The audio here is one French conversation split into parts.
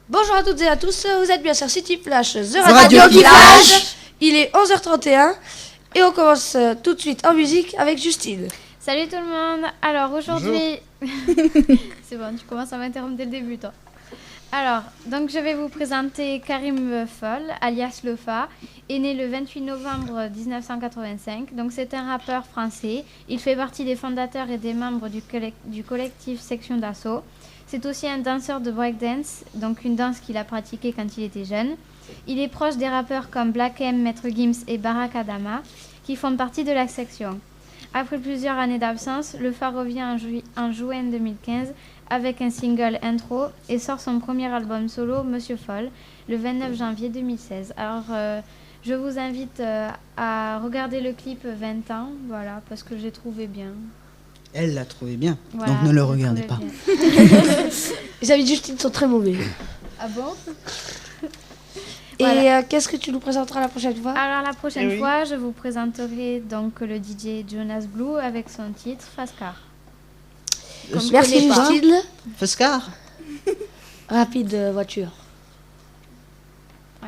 Bonjour à toutes et à tous, vous êtes bien sur City Flash, The Radio qui flash. Il est 11h31 et on commence tout de suite en musique avec Justine. Salut tout le monde. Alors aujourd'hui... C'est bon, tu commences à m'interrompre dès le début, toi. Alors, donc je vais vous présenter Karim Foll, alias Lefa, est né le 28 novembre 1985. Donc c'est un rappeur français. Il fait partie des fondateurs et des membres du collectif Section d'Assaut. C'est aussi un danseur de breakdance, donc une danse qu'il a pratiquée quand il était jeune. Il est proche des rappeurs comme Black M, Maître Gims et Barack Adama, qui font partie de la section. Après plusieurs années d'absence, Lefa revient en juin 2015 avec un single intro et sort son premier album solo, Monsieur Foll, le 29 janvier 2016. Alors, je vous invite à regarder le clip 20 ans, voilà, parce que j'ai trouvé bien. Elle l'a trouvé bien, Voilà, donc ne le regardez pas. Les amis de Justine sont très mauvais. Ah bon? Et Voilà. qu'est-ce que tu nous présenteras la prochaine fois? Alors la prochaine fois, je vous présenterai donc le DJ Jonas Blue avec son titre Fast Car. Merci Justine. Fast-car. Rapide voiture.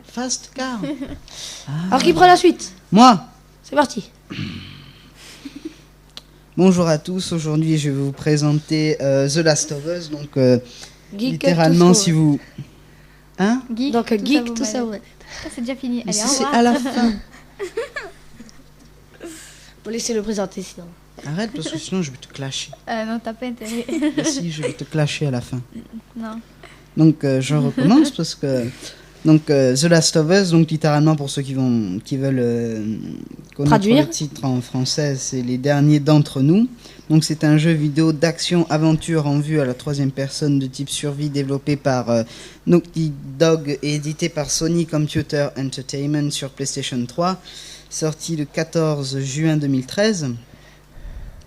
Fast-car. Alors qui prend la suite? Moi. C'est parti. Bonjour à tous, aujourd'hui je vais vous présenter The Last of Us, donc Geek, littéralement tout ça, si vous... Hein? Geek, Donc geek, tout ça, ouais. ouais. Ah, c'est déjà fini. Mais Allez, au c'est revoir. à la fin. Faut laisser le présenter sinon. Arrête parce que sinon je vais te clasher. Non, t'as pas intérêt. Si, je vais te clasher à la fin. Non. Donc je recommence parce que donc The Last of Us, donc littéralement pour ceux qui veulent connaître Traduire. le titre en français, c'est Les Derniers d'entre nous. Donc c'est un jeu vidéo d'action aventure en vue à la troisième personne de type survie développé par Naughty Dog et édité par Sony Computer Entertainment sur PlayStation 3, sorti le 14 juin 2013.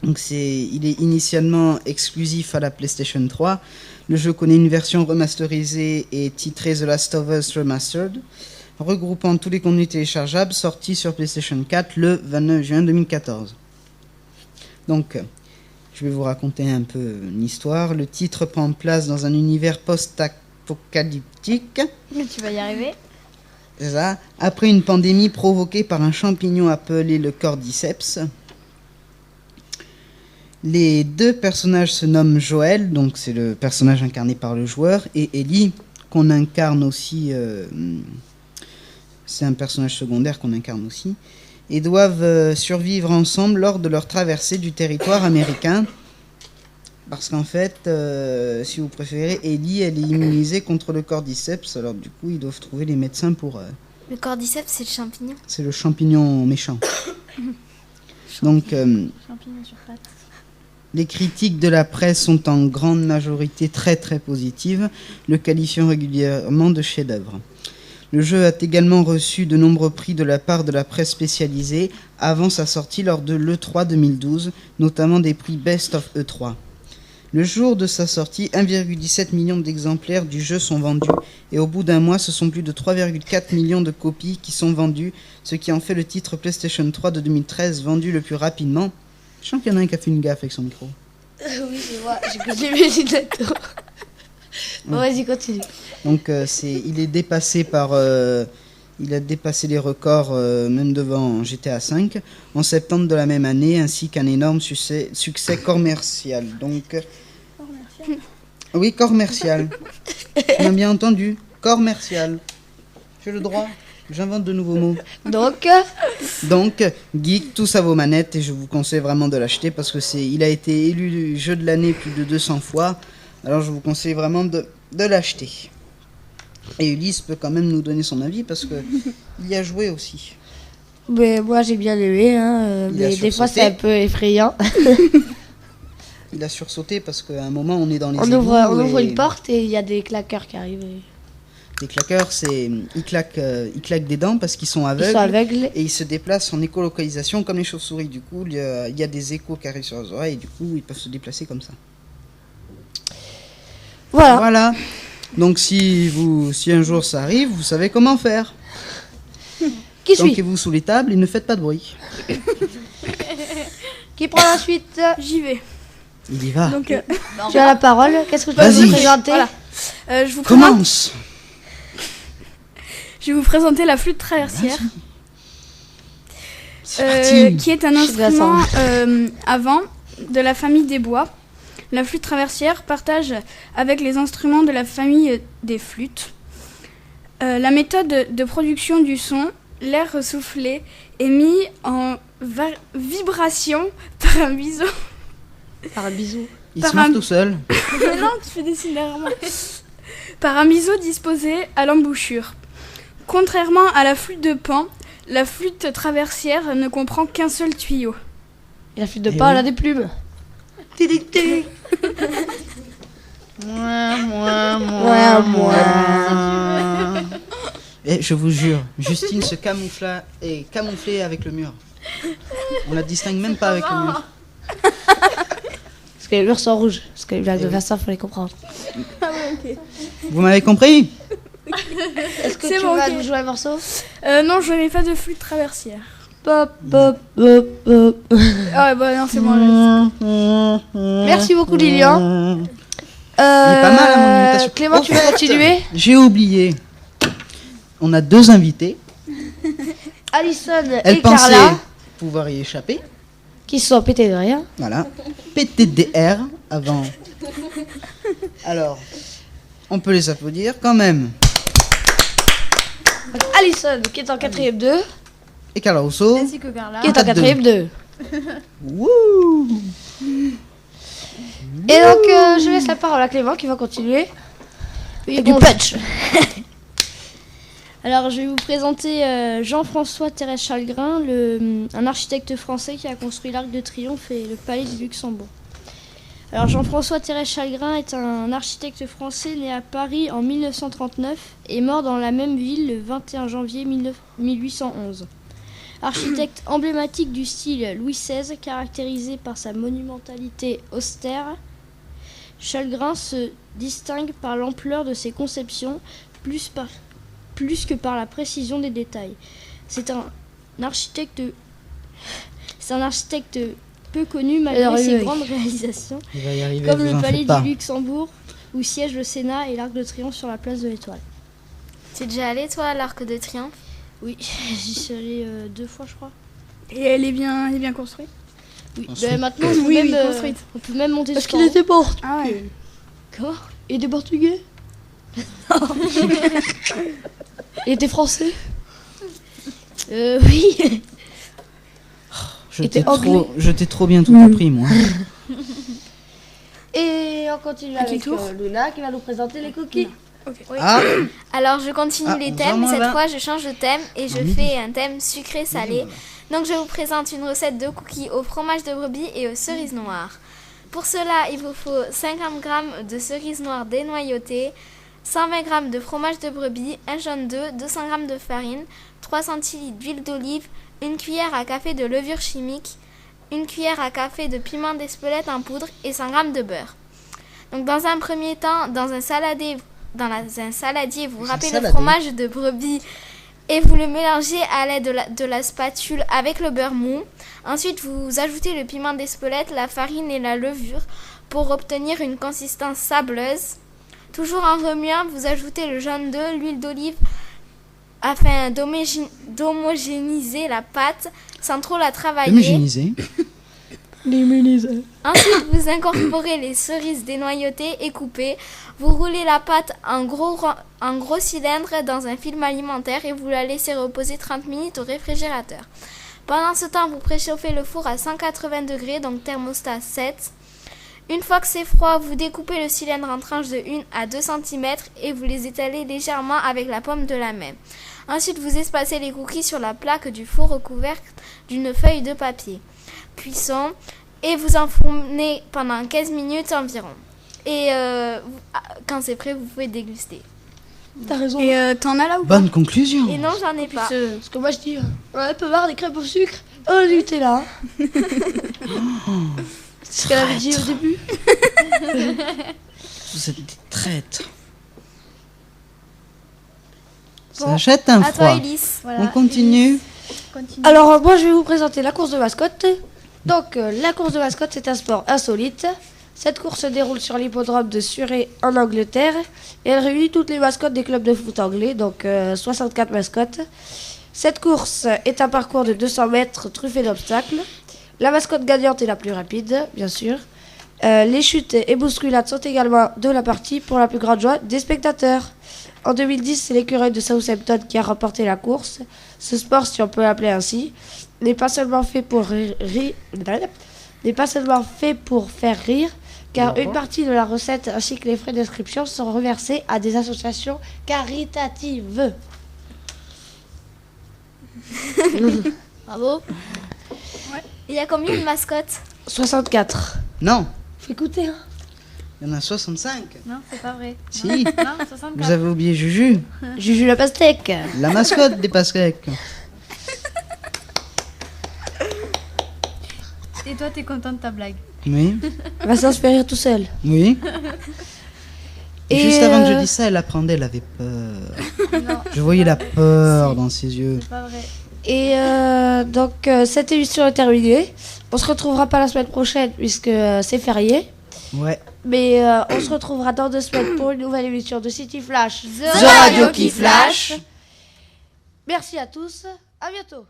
Donc il est initialement exclusif à la PlayStation 3. Le jeu connaît une version remasterisée et titrée The Last of Us Remastered, regroupant tous les contenus téléchargeables, sortis sur PlayStation 4 le 29 juin 2014. Donc, je vais vous raconter un peu une histoire. Le titre prend place dans un univers post-apocalyptique. Mais tu vas y arriver. C'est ça. Après une pandémie provoquée par un champignon appelé le Cordyceps. Les deux personnages se nomment Joël, donc c'est le personnage incarné par le joueur, et Ellie, qu'on incarne aussi, c'est un personnage secondaire qu'on incarne aussi, et doivent survivre ensemble lors de leur traversée du territoire américain. Parce qu'en fait, si vous préférez, Ellie, elle est immunisée contre le Cordyceps, alors du coup, ils doivent trouver les médecins pour... Le cordyceps, c'est le champignon. C'est le champignon méchant. Donc... Champignons sur pattes. Les critiques de la presse sont en grande majorité très très positives, le qualifiant régulièrement de chef-d'œuvre. Le jeu a également reçu de nombreux prix de la part de la presse spécialisée avant sa sortie lors de l'E3 2012, notamment des prix Best of E3. Le jour de sa sortie, 1,17 million d'exemplaires du jeu sont vendus et au bout d'un mois, ce sont plus de 3,4 millions de copies qui sont vendues, ce qui en fait le titre PlayStation 3 de 2013 vendu le plus rapidement. Je sens qu'il y en a un qui a fait une gaffe avec son micro. Oui, c'est moi, j'ai connu mes lunettes. Bon, vas-y, continue. Donc il est dépassé par... il a dépassé les records même devant GTA V en septembre de la même année, ainsi qu'un énorme succès commercial. Donc, oui, commercial. On a bien entendu, commercial. J'ai le droit, j'invente de nouveaux mots. Donc, Geek, tous à vos manettes et je vous conseille vraiment de l'acheter parce que il a été élu jeu de l'année plus de 200 fois. Alors je vous conseille vraiment de l'acheter. Et Ulysse peut quand même nous donner son avis parce que il y a joué aussi. Mais moi j'ai bien aimé, hein, mais des fois c'est un peu effrayant. Il a sursauté parce qu'à un moment on est dans les On égouts ouvre et une porte et il y a des claqueurs qui arrivent. les claqueurs, ils claquent des dents parce qu'ils sont aveugles. Ils sont aveugles. Et ils se déplacent en écolocalisation comme les chauves-souris. Du coup, il y a des échos qui arrivent sur leurs oreilles et du coup, ils peuvent se déplacer comme ça. Voilà. Donc, si un jour ça arrive, vous savez comment faire. Qui suit? Planquez-vous sous les tables et ne faites pas de bruit. Qui prend la suite? J'y vais. Il y va. Donc, Tu as la parole. Qu'est-ce que tu vas Vas-y. nous présenter? voilà. Je vous présente, Commence. je vais vous présenter la flûte traversière, C'est parti. qui est un Je suis instrument à vent de la famille des bois. La flûte traversière partage avec les instruments de la famille des flûtes. La méthode de production du son, l'air soufflé, est mis en vibration par un biseau. Par un bisou. Il par se marre un- tout seul. Non, tu fais des signes derrière moi. Par un biseau disposé à l'embouchure. Contrairement à la flûte de Pan, la flûte traversière ne comprend qu'un seul tuyau. Et la flûte de Eh pain, oui. elle a des plumes. Et je vous jure, Justine se est camouflée avec le mur. On la distingue même pas avec le mur. Parce que les murs sont rouges. Parce que les blagues de Vincent, faut les comprendre. Vous m'avez compris? Est-ce que C'est tu bon, vas ok. nous jouer un morceau? Non, je n'ai pas de flûte traversière. Pop, pop, pop, pop. Ah ouais, bah non, c'est bon. Merci beaucoup, Lilian. pas mal, hein, mon imitation. Clément, Au tu vas fait, continuer? J'ai oublié. On a 2 invités. Alison Elle et pensait Carla, pouvoir y échapper. qui se sont pétés de rien. Voilà. PTDR avant. Alors, on peut les applaudir quand même. Alison, qui est en 4ème 2, Et Carla Rousseau. Ainsi que Carla. qui est en Quatre 4ème 2. Wouh! Et donc, je laisse la parole à Clément qui va continuer. Oui, Et du bon, punch. Alors, je vais vous présenter Jean-François Thérèse Chalgrin, un architecte français qui a construit l'Arc de Triomphe et le Palais du Luxembourg. Alors, Jean-François Thérèse Chalgrin est un architecte français né à Paris en 1939 et mort dans la même ville le 21 janvier 1811. Architecte emblématique du style Louis XVI, caractérisé par sa monumentalité austère, Chalgrin se distingue par l'ampleur de ses conceptions, plus que par la précision des détails. C'est un architecte peu connu malgré Alors, ses oui. grandes réalisations, Il va y arriver, comme vous le en Palais faites pas. du Luxembourg, où siège le Sénat et l'Arc de Triomphe sur la place de l'Étoile. Tu es déjà allé, toi, à l'Arc de Triomphe? Oui, j'y suis allée 2 fois, je crois. Et elle est bien construite. Oui. Construite. Ben, maintenant, on peut, Oui, même, oui, construite. on peut même monter Parce sur qu'il était mort. Ah ouais. Comment Et des Portugais. Il était français. Oui. Je était t'ai anglais. trop bien tout appris, moi. Et on continue À qui avec tour Luna qui va nous présenter les cookies. Ah, Alors, je continue Ah, les 11 thèmes, mais moins cette 20. fois, je change de thème et je midi. fais un thème sucré-salé. Donc, je vous présente une recette de cookies au fromage de brebis et aux cerises noires. Pour cela, il vous faut 50 g de cerises noires dénoyautées, 120 g de fromage de brebis, un jaune d'œuf, 200 g de farine, 3 centilitres d'huile d'olive, une cuillère à café de levure chimique, une cuillère à café de piment d'Espelette en poudre et 100 g de beurre. Donc, dans un premier temps, dans un saladier, vous râpez le saladier. fromage de brebis et vous le mélangez à l'aide de la spatule avec le beurre mou. Ensuite, vous ajoutez le piment d'Espelette, la farine et la levure pour obtenir une consistance sableuse. Toujours en remuant, vous ajoutez le jaune d'œuf, l'huile d'olive afin d'homogénéiser la pâte sans trop la travailler. homogénéisé. Ensuite, vous incorporez les cerises dénoyautées et coupées. Vous roulez la pâte en gros cylindre dans un film alimentaire et vous la laissez reposer 30 minutes au réfrigérateur. Pendant ce temps, vous préchauffez le four à 180 degrés, donc thermostat 7. Une fois que c'est froid, vous découpez le cylindre en tranches de 1 à 2 cm et vous les étalez légèrement avec la paume de la main. Ensuite, vous espacez les cookies sur la plaque du four recouverte d'une feuille de papier cuisson et vous enfournez pendant 15 minutes environ. Et quand c'est prêt, vous pouvez déguster. T'as raison. Et t'en as là ou pas? Bonne conclusion. Et non, j'en ai pas. Parce que moi je dis, on a un peu marre des crêpes au sucre. Oh, le Nutella. C'est ce qu'elle avait dit au début. Vous êtes des traîtres. Ça jette un À toi, froid. Elise. On continue. Alors, moi je vais vous présenter la course de mascotte. Donc, la course de mascotte, c'est un sport insolite Cette course se déroule sur l'hippodrome de Surrey en Angleterre et elle réunit toutes les mascottes des clubs de foot anglais, donc 64 mascottes. Cette course est un parcours de 200 mètres truffé d'obstacles. La mascotte gagnante est la plus rapide, bien sûr. Les chutes et bousculades sont également de la partie pour la plus grande joie des spectateurs. En 2010, c'est l'écureuil de Southampton qui a remporté la course. Ce sport, si on peut l'appeler ainsi, n'est pas seulement fait pour faire rire, car une partie de la recette ainsi que les frais d'inscription sont reversés à des associations caritatives. Bravo. Il y a combien de mascottes? 64. Non, Faut écouter, hein. il y en a 65. Non, c'est pas vrai. Si, Non, 64. vous avez oublié Juju, Juju la pastèque. la mascotte des pastèques. Et toi, t'es content de ta blague? Oui, Va s'inspirer tout seul. oui. Et Juste avant que je dise ça, elle apprenait, elle avait peur. Non, Je voyais la peur Si. dans ses yeux. c'est pas vrai. Et donc, cette émission est terminée. On se retrouvera pas la semaine prochaine puisque c'est férié. Ouais. Mais on se retrouvera dans 2 semaines pour une nouvelle émission de City Flash. The Radio qui flash. Merci à tous. À bientôt.